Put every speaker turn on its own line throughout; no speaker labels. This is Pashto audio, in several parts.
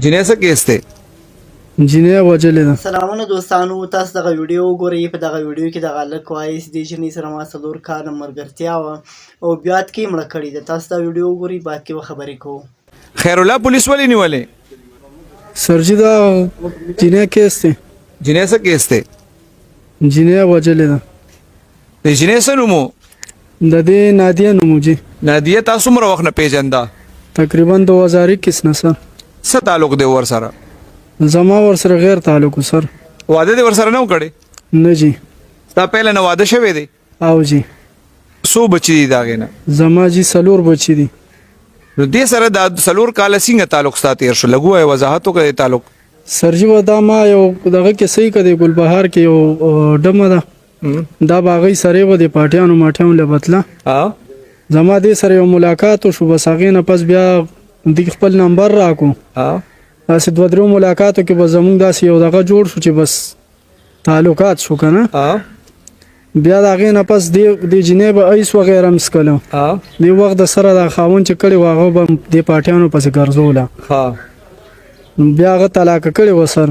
جنې څه کیس دی؟
جنې وجلې ده.
سلامونه دوستانو، تاسو دغه ویډیو وګورئ. په دغه ویډیو کې دغه هلک وایي چې دې جنۍ سره ما 4 کاله ملګرتیا وه او بیا کې مړه کړې ده. تاسو دا ویډیو وګورئ، باقي به خبرې کوو.
خیر الله پولیس ولې نیولې؟
سرجي دا جنې کیس دی.
جنې څه کیس دی؟
جنې وجلې ده.
د جنې څه نوم و؟
د دې نادیه نوم و جی.
نادیه تاسو څومره وخت نه پیژنده؟
تقریبا 2021 نه سر.
څه تعلق دی ورسره؟
زما ورسره غیر تعلق و سر.
واده دې ورسره نه و کړی؟
نه جی.
ستا پهله نه واده شوی دی؟
او جی.
څو بچي دي د هغې نه؟
زما جی 4 بچي دي.
نو دې سره دا 4 کاله څنګه تعلق ستا تېر شو؟ لږ ووایه، وضاحت وکړه د تعلق.
سرجي و دا ما یو دغه کې صحیح کړی ګلبهار کې یو ډمه ده. دا باغی سره و د پاټیانو ماټیانو له بتله. زما دې سره یو ملاقات وشو، بس هغې نه پس بیا دې خپل نمبر راکو. داسې 2-3 ملاقاتو کې به زمونږ داسې یو دغه جوړ شو چې بس تعلقات شو که نه. بیا د هغې نه پس دې جنۍ به ایس وغیره مسکلو. دې وخت د سره دا خاوند چې کړی و هغه به دې پاټیانو پسې ګرځوله. بیا هغه طلاقه کړې وه سر.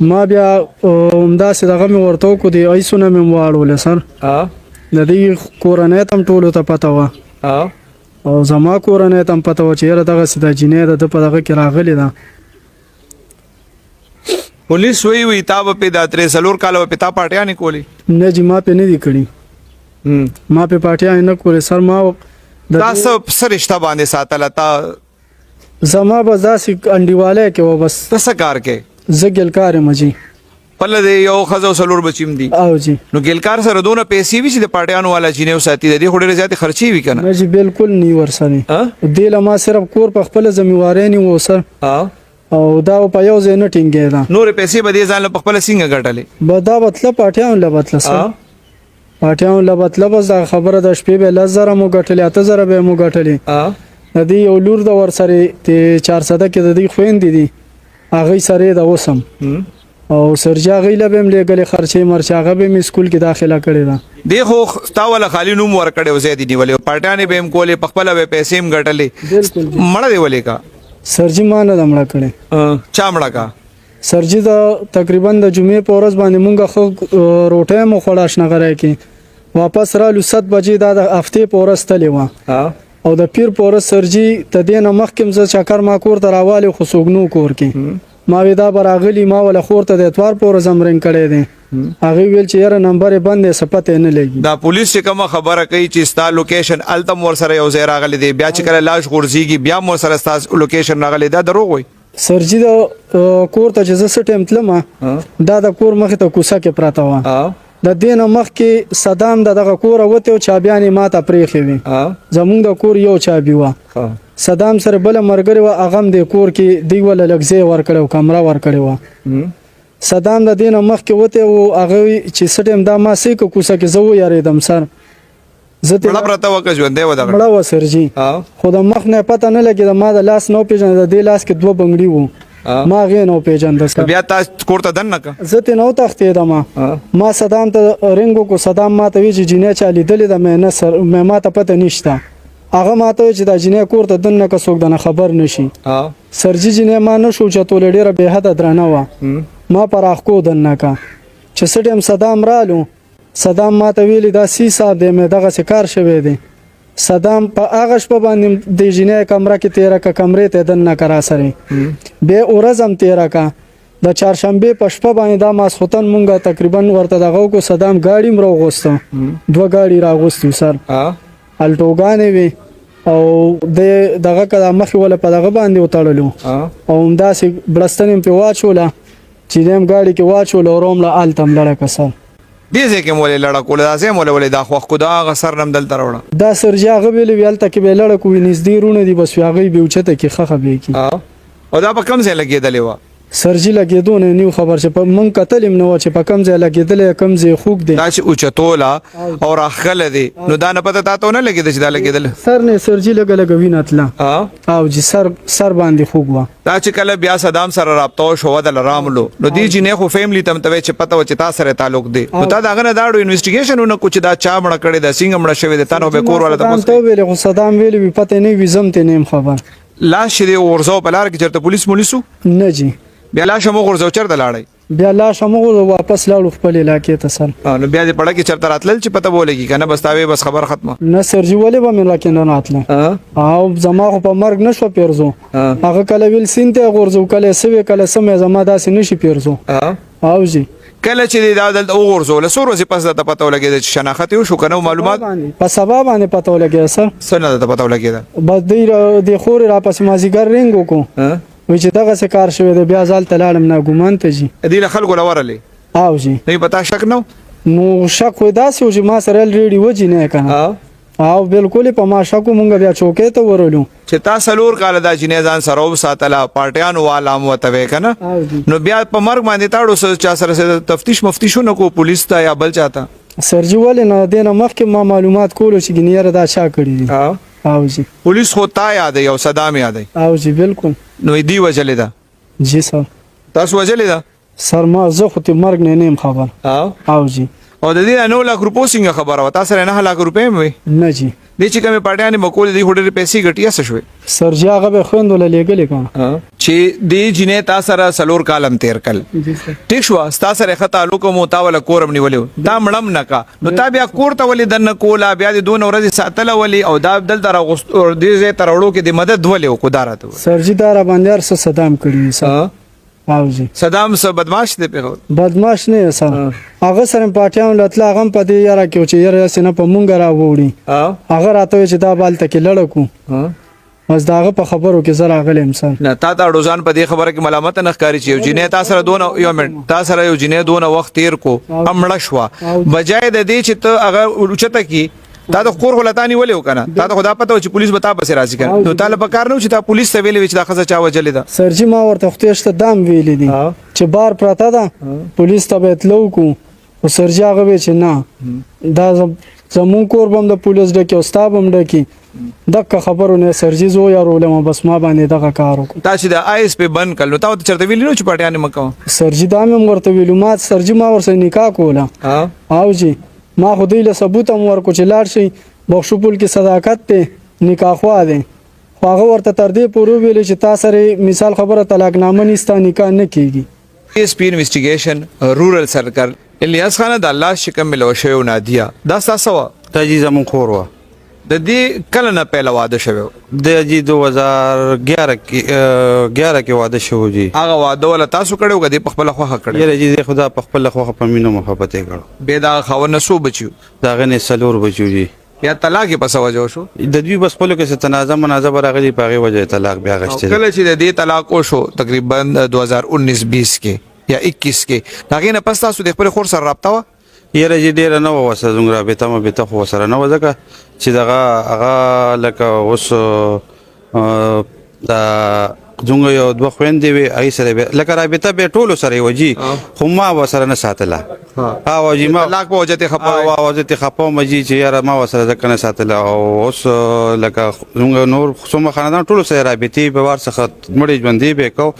ما بیا همداسې دغه مې ورته وکړو، د ایسونه مې واړولې سر. د دې کورنۍ ته هم ټولو ته پته وه او زما کورنۍ ته هم پته وه چې یاره دغسې دا جنۍ د ده په دغه کې راغلې ده.
پولیس وی تا به پې دا 3-4 کاله به پې تا پاټیانې کولې؟
نه جی، ما پې نه دي کړي. ما پې پاټیانې نه کولې سر. ما
تا څه رشته باندې ساتله؟ تا
زما به داسې انډیوالی کې وه. بس
ته څه کار کې؟
زه ګلکار یم جی.
پله د یو ښځه او 4 بچي هم دي؟
او جی.
نو ګلکار سره دونه پیسې وي چې د پاټیانو والا جینۍ وساتي؟ د دې خو ډېرې زیاتې خرچې وي که نه؟
نه جی، بالکل نه ورسره. دې له ما صرف کور په خپله ذمېوارۍ نیو سر او دا په یو ځای نه ټینګېده.
نورې پیسې به دې ځان له په خپله څنګه ګټلې؟
به دا بتله پاټیانو له بتله سر. پاټیانو له بتله بس دا خبره د شپې به 10,000 مو ګټلې، 8,000 به مو ګټلې. د دې یو لور د ورسره د 400 کې د دې خویندې دي، هغې سره یې د اوسم او سرجي هغې له به م لېږلې خرچې مرچې، هغه به مې سکول کې داخله کړې ده.
دې خو ستا والا خالي نوم ورکړی و، ځای دې نیولې و، پاټیانې به هم کولې، په خپله به پیسې هم ګټلې.
بالکل.
مړه دې ولې کا؟
سرجي ما نه ده مړه کړې.
چا مړه کا؟
سرجي د تقریبا د جمعې په ورځ باندې مونږ ښه روټۍ مو خوړه اشنغری کې. واپس رالو 7 بجې، دا د هفتې په ورځ تلې وه او د پیر په ورځ سرجي د دې نه مخکې م زه چکر ما کور ته راوالې، خو څوک نو کور کې. ما وی دا به راغلي، ما وله خور ته د اتوار په ورځ هم رنګ کړی دی. هغې ویل چې یاره نمبر یې بند دی، څه پته یې نه لګي.
دا پولیس چې کومه خبره کوي چې ستا لوکیشن هلته م ورسره یو ځای راغلی دی، بیا چې کله لاش غورځېږي بیا م ورسره ستا لوکیشن راغلی، دا دروغ وایي؟
سرجي د کور ته چې زه څه ټایم تلم، دا د کور مخې ته کوڅه کې پرته وه. د دې نه مخکې صدام د دغه کوره وتې و، چابیانې ما ته پرېښې وې. زمونږ د کور یو چابي وه. صدام سره بله ملګرې وه، هغه هم د کور کې دوی وله لږ ځای ورکړی و، کمره ورکړې وه. صدام د دې نه مخکې وتی و، هغه چې څه ټایم دا ما څه کړه کوڅه کې، زه ویارېدم سر.
مړه پرته وه که ژوندی وه؟ دغه
مړه وه سرجي، خو د مخ نه پته نه لګېده. ما د لاس نه وپېژنده، د دې لاس کې 2 بنګړي وو، ما هغې نه وپېژنده.
بیا تا کور ته دننه که؟
زه ترې نه وتښتېدم. ما صدام ته رنګ وکړو، صدام ما ته وی چې جنۍ چا لیدلې ده؟ مې ما ته پته نشته. هغه ما ته وی چې دا جنۍ کور ته دننه که څوک دنه خبر نشي. سرجي جنۍ ما نه شو چتولی، ډېره بېحده درنه وه. ما پراخکو دننه که چې څه ټایم صدام رالو، صدام ما ته ویلي دا 30 ساعت دی مې دغسې کار شوی دی. صدام په هغه شپه باندې د جنۍ کمره کې تېره که، کمرې ته یې دننه که راسره. بیا ورځ هم تېره که، د چهارشنبې په شپه باندې دا ماسخوتن مونږ تقریبا ورته دغه وکړو. صدام ګاډي هم راوغوسته، 2 ګاډي راغوستي سر، الټوګانې وې او دغه که دا مخې وله په دغه باندې وتړلو او همداسې بړستن یې پرې واچوله، چې دې هم ګاډي کې واچوله او رومله هلته هم لړه که سر.
دې ځای کې م ولې لړه کوله؟ دا ځای م ولې دا خوښ کړو؟ دا هغه سر نه م دلته راوړه؟ دا
سرجي هغه ویلې وي هلته کې به یې لړه کوي، نږدې وروڼه دي، بس هغې به یې اوچته کې ښه خبرې کړي. او دا په کوم ځای لګېدلې وه؟ سرجي لګېدو نه نیو خبر چې په مونږ کتلې م نه وه چې په کوم ځای لګېدلی، کوم ځای خوږ دی.
دا چې اوچتوله او راښکله دی، نو دا نه پته تا ته ونه لګېده چې دا لګېدله؟
سر نه سرجي لږه لږه وینه تله او جي سر باندې خوږ وه.
دا چې کله بیا صدام سره رابطه وشوه، ودله راملو، نو دې جینۍ خو فیملي ته م ته وایي چې پته وه چې تا سره تعلق دی، نو تا د هغه نه دا ډو انویسټیګیشن ونه کړو چې دا چا مړه کړې ده، څنګه مړه شوې ده؟ تا نو به کور والا تپوس کوي.
صدام ته ویلې، خو صدام ویلې وي پته نه وي، زه م ترې نه یم خبر.
لاش دې ورځو په لار کې چرته پولیسو
نه جی
بیا لاش مو ورځو چرته لاړی
بیا لاش موږ واپس لاړو خپل علاقې ته سر
نو بیا دې پړه کې چرته راتلل چې پته بولېږي کنه بس تاوی بس خبر ختمه
نه سر جی ولې به مې علاقې نه راتله او زما خو په مرګ نشو پیرزو هغه کله ویل سینته غورځو کله سوي کله سمې زما داسې نشي پیرزو او جی
کله چې دا دلته وګورځول سور ورځې پس د پته ولګېد چې شناخت یو شو کنه معلومات
په سبا باندې پته ولګی سر
سره د پته ولګېد
بس دی خور را پس مازیګر رنګ وکړو وی چې دغه څه کار شوی دی بیا ځال ته لاړم ناګومان ته جی
دې له خلکو لورلې
او جی
نه پتا شک نو
نو شک وای داسې و چې ما سره الریډي وجی نه کنه او بالکل په ما شکو مونږ بیا چوکې ته ورولو
چې تاسو لور کال دا جنې ځان سره وساتله پارټیانو والا موتوي کنه نو بیا په مرګ باندې تاړو چا سره تفتیش مفتیشونه کو پولیس ته یا بل چاته
سرجی ولې نه دینه مخکې ما معلومات کولو چې ګنیره دا چا کړی دي او جی
پولیس خو تا یاد یو صدام یاد
او جی بالکل
نو دی وجلې ده
جی سر
تاسو وجلې ده
سر ما زه خو ته مرګ نه نیم خبر او جی
او د دې 9 لک روپو څنګه خبره و تاسو 9 لک روپې مې
نه جی
د چې کومه پارټیانه مکول دي هډر پیسې ګټیا څه شوي
سر جی هغه به خوندول لګلې کوم
چې د جنې تاسو سره سلور کالم تیر کل
جی سر
ټیک شو تاسو سره خطا لوکو مو تاول کورم نیولیو دا مړم نکا نو تا بیا کور ته ولې دنه کولا بیا د دون ورځې ساتل ولې او دا بدل تر غوست اور دې زه ترړو کې د مدد ولې کو دارته
سر جی دارا باندې ارس صدام کړی سر او جی
صدام سره بدمعاش دی په
بدمعاش نه سر هغه سره پارټیان لټلا هغه په دې یاره کې چې یاره سینه په مونږ را وړي هغه راته چې دا بالته کې لړکو بس داغه په خبرو کې زرا غلم سر
نه تا دا روزان په دې خبره کې ملامت نه ښکاری چې یو جنې تاسو سره دون یو منټ تاسو سره یو جنې دون وخت تیر کو امړه شو بجای د دې چې ته هغه ورچته کی دا د خور غلطانی ولې وکنه دا د خدا پته چې پولیس بتا پسې راځي کنه نو طالب کار نو چې تا پولیس ته ویلې چې دا خزه چا وجلې ده
سرجی ما ورته ختیشته دام ویلې دي چې بار پراته ده پولیس ته به تلو کو او سرجی هغه چې نه دا زمون کور بم د پولیس ډکه او ستا بم ډکه دغه خبرونه سرجی زو یا رولم بس ما باندې دغه کار وکړ
تا چې د آیس په بند کړو تا ته چرته ویلې نو چې پټیانه مکو
سرجی دا مې ورته ویلو ما سرجی ما ورسره نکاح کوله او جی ما خو دې له ثبوت هم ورکو چې لاړ شي بخشوپول کې صداقت ته نکاح خو ده خو هغه ورته تر دې پورې ویل چې تاسو سره مثال خبره طلاق نامه نستا نکاح نه کیږي
ایس پی انویسټیګیشن رورل سرکل الیاس خان د الله شکم ملو شو نادیا دا تاسو
تاجی زمون خور وا
د دې کله نه پهلا واده شوی
د جی 2011 کې واده شو جی
هغه واده ول تاسو کړو غدي په خپل خوخه کړو
یره جی خدا په خپل خوخه په مينو محبت یې کړو
به دا خاور نسو بچو
دا غنه سلور بچو جی
یا طلاق په سوجو شو
د دوی بس خپل کې تنازع منازع راغلي پاغه وجه طلاق بیا غشته
کله چې د دې طلاق شو تقریبا 2019-20 کې یا 21 کې دا غینه پس تاسو د خپل خور سره رابطه و
یره جی ډیر نه وسه زنګ رابطه مې به ته سره نه وځکه چې دغه هغه لکه اوس دا زنګ یو دوه خويندې وي اي سره لکه رابطه به ټولو سره وجي خو ما وسره نه ساتله ها وجي ما
طلاق په وجه ته خپه
او وجه ته خپه مجي چې یاره ما وسره ځکه نه ساتله او اوس لکه زنګ نور څومره خاندان ټولو سره رابطي به ور څخه مړي ژوندې به کو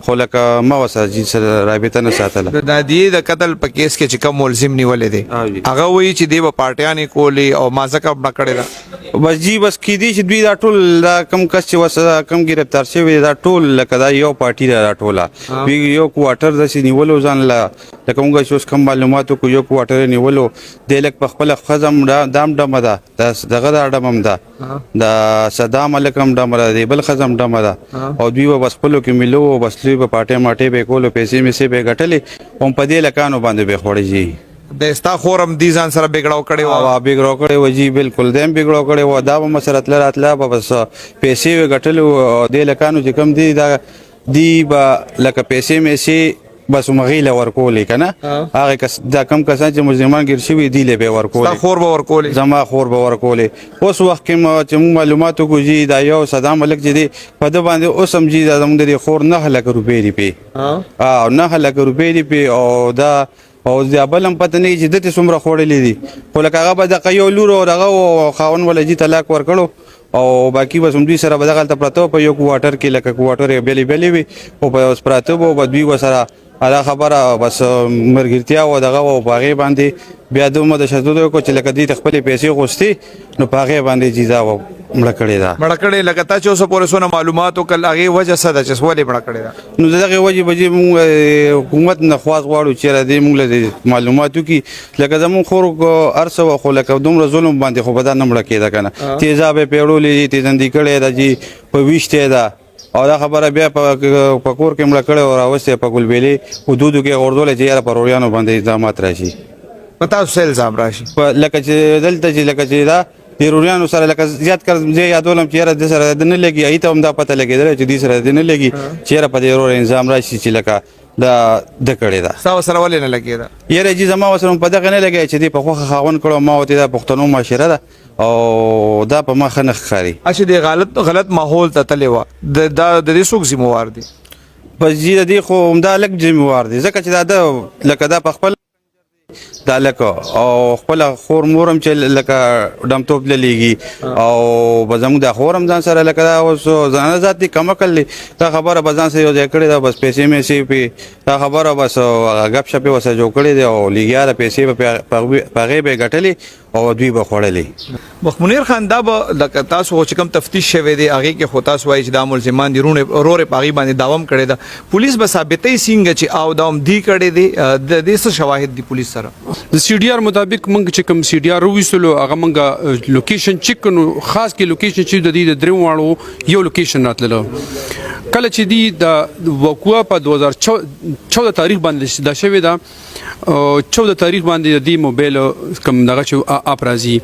خو لکه ما وسره جي سره رابطه نه ساتله
د دې د قتل په کیس کې چې کوم ملزم نیولې دي هغه وایي چې دی په پارټیانې کولی او ما ځکه نه کړی دا
بس جی بس کې دي چې دوی دا ټول دا کم کس چې وسره کم گرفتار شوی دا ټول لکه دا یو پارټي دا ټوله وی یو کوارټر د سینیولو ځان لا لکه موږ چې اوس کم معلوماتو کو یو کوارټر نیولو د لک په خپل خزم دام ډم ده دغه دا ډم ده دا صدام علیکم ډم ده دی بل خزم ډم ده او دوی بس خپل کې ملو بس لوی په پارټي ماټي به کولو پیسې می سي به غټلې هم په دې لکانو باندې به خوړی جی
د استا خورم دي ځان سره بګړاو کړي
وا بګړاو کړي و جی بالکل دیم بګړاو کړي و دا به مسرت لراتله بس پیسې غټلو د لکانو چې کم دي دا دی با لکه پیسې مې سي بس مغیله ورکولې کنه هغه کس دا کم کسان چې مجرمان ګر شوی دی له به ورکولې
خور به ورکولې
زما خور به ورکولې اوس وخت کې چې معلوماتو کو جی دا یو صدام ملک چې دی په د باندې اوس هم جی دا زموږ د خور 9 لک روپۍ دی په 9 لک روپۍ دی په او دا او د بلم پته نه چې دته څومره خوړلې دي خو لکه هغه به د یو لور او دغه خاون ولې جی طلاق ورکړو او باقي بس هم دوی سره به دغه پراته په یو کوارټر کې لکه کوارټر بیلی بیلی وي او په اوس پراته وو دوی وسره دا خبره بس مرګرتیا و دغه او باغې باندې بیا دومره د شذود کو چې لکه دې خپل پیسې غوستي نو باغې باندې جیزا و مړه کړې ده
مړه کړې لکه تا چې اوسه پورې څونه معلومات وکړل هغې وجه څه ده چې ولې مړه کړې ده؟
نو د دغې وجې به چې موږ حکومت نه خواست غواړو چې را دې موږ له معلومات وکړي لکه زموږ خور هر څه وه خو لکه دومره ظلم باندې خو به دا نه مړه کېده که نه تیزاب یې پیړولې دي تیزندي کړې ده چې په ویشتې ده او دا خبره بیا په کور کې مړه کړې او راوستې په ګلبېلې حدودو کې غورځولې چې یاره په روریانو باندې الزامات راشي
په تاسو څه الزام راشي؟
لکه چې دلته چې لکه چې دا د روریانو سره لکه زیات کړ زه یادولم چې یاره د سره د نه لګي ای ته هم دا پته لګېدله چې دې سره د نه لګي چې یاره په دې رور انظام راشي چې لکه دا د کړې ده
ستا ورسره ولې نه لګېده؟
یاره جي زما ورسره په دغه نه لګی چې دې په خوښه خاوند کړو ما ورته دا پښتنو معاشره ده او دا په ما ښه نه ښکاري.
اچھا دې غلط ماحول ته تللی وه دا د دې څوک ذموار دي؟
بس جي د دې خو همدا لږ ذموار دي ځکه چې دا د لکه دا په خپل دا لکه او خپل خور مورم چې لکه ډمتوب للیږي او به زموږ د خورم ځان سره لکه دا اوس ځانه ذات دي کم عقل دی دا خبره به ځان سره یو ځای کړې ده بس پیسې میسې پې دا خبره بس ګپ شپې ورسره جوړ کړې دی او لګیا ده پیسې به په هغې به یې ګټلې او دوی به خوړلې.
مخمنیر خان دا به لکه تاسو خو چې کوم تفتیش شوی دی هغې کې خو تاسو وایي چې دا ملزمان دي رورې په هغې باندې داوم کړی ده پولیس به ثابتوي څنګه چې او دا هم دی کړی دی د دې څه شواهد دي پولیس سره؟
د سی ډي آر مطابق موږ چې کوم سی ډي آر وویستلو هغه موږ لوکیشن چیک کړو خاص کې لوکیشن چې د دې د درېو واړو یو لوکیشن راتللو کله چې دی د وقوع په 2014 تاریخ باندې دا شوې ده 14 تاریخ باندې د دې موبایل کوم دغه چې اپ راځي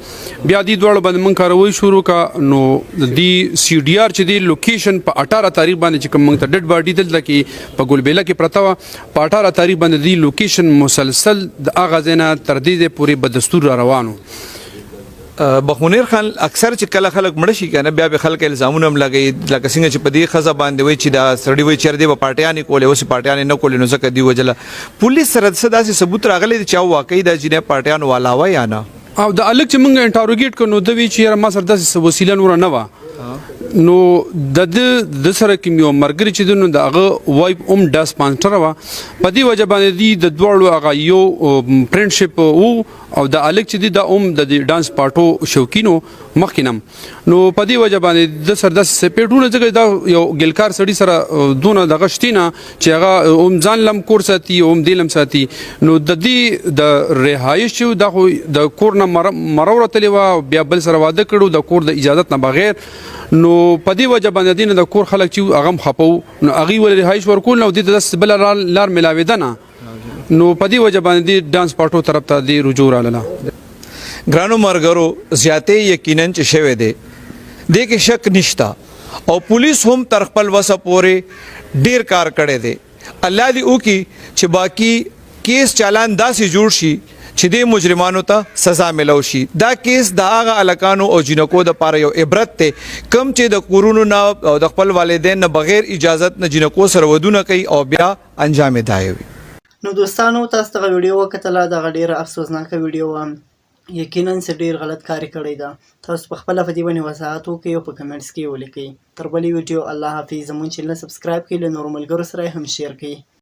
بیا دې دواړو باندې موږ کاروي شروع کا نو د دې سی ډي آر چې دی لوکیشن په 18 تاریخ باندې چې کوم موږ ته ډډ باډي دلته کې په ګلبېله کې پرته وه په 18 تاریخ باندې دې لوکیشن مسلسل د هغه ځای نه تر دې پورې به دستور را روانو.
بخمنیر خان اکثر چې کله خلک مړه شي کنه بیا به خلک الزامونه هم لګوي لکه څنګه چې په دې ښځه باندې وایي چې دا سړی وایي چېرې دی به پارټیانې کولې اوس یې پارټیانې نه کولې نو ځکه دې وجله پولیس سره څه داسې ثبوت راغلی دی چې واقعي دا جینۍ پارټیانو والا وه یا نه؟
او د الګ چې موږ انټروګیټ کړو نو د وی چې ما سره داسې وسیله نور نه و نو د سره کوم یو مرګري چې نو دغه وایب دا سپانسر و په دې وجه باندې د دوړو هغه یو فرندشپ وو او د الګ چې د د ډانس پارټو شوکینو مخکینم نو په دې وجه باندې د سر د سپېټونه ځکه دا یو ګلکار سړی سره دونه د غشتینه چې هغه ځان لم کور ساتي دیلم ساتي نو د دې د رهایش د کور نه مرورتلی و بیا بل سره واده کړو د کور د اجازه نه بغیر نو په دې وجه باندې د کور خلک چې هغه خپو نو هغه ول رهایش ورکول نو د بل لار ملاوي ده نه نو په دې وجه باندې ډانس پارټو طرف ته دی رجوع رااله.
ګرانو مرګرو زیاتې یقینا چې شوی دی دې کې شک نشته او پولیس هم تر خپل وسه پورې ډیر کار کړی دی الله دې وکړي چې باقي کیس چالان داسې جوړ شي چې د مجرمانو ته سزا ملو شي دا کیس د هغه الکانو او جنکو د پاره یو عبرت ته کم چې د کورونو نه او د خپل والدین نه بغیر اجازت نه جنکو سره ودونه کوي او بیا انجام دی.
نو دوستانو تاسو ته ویډیو وکتله دغه ډیره افسوسناکه ویډیو وه یقینا څه ډیر غلط کاری کړی ده تاسو په خپله په دې باندې وضاحت وکړئ او په کمنټس کې ولیکئ. تر بلې ویډیو الله حافظ. زموږ چینل سبسکرایب کړئ له نورو ملګرو سره هم شیر کړئ.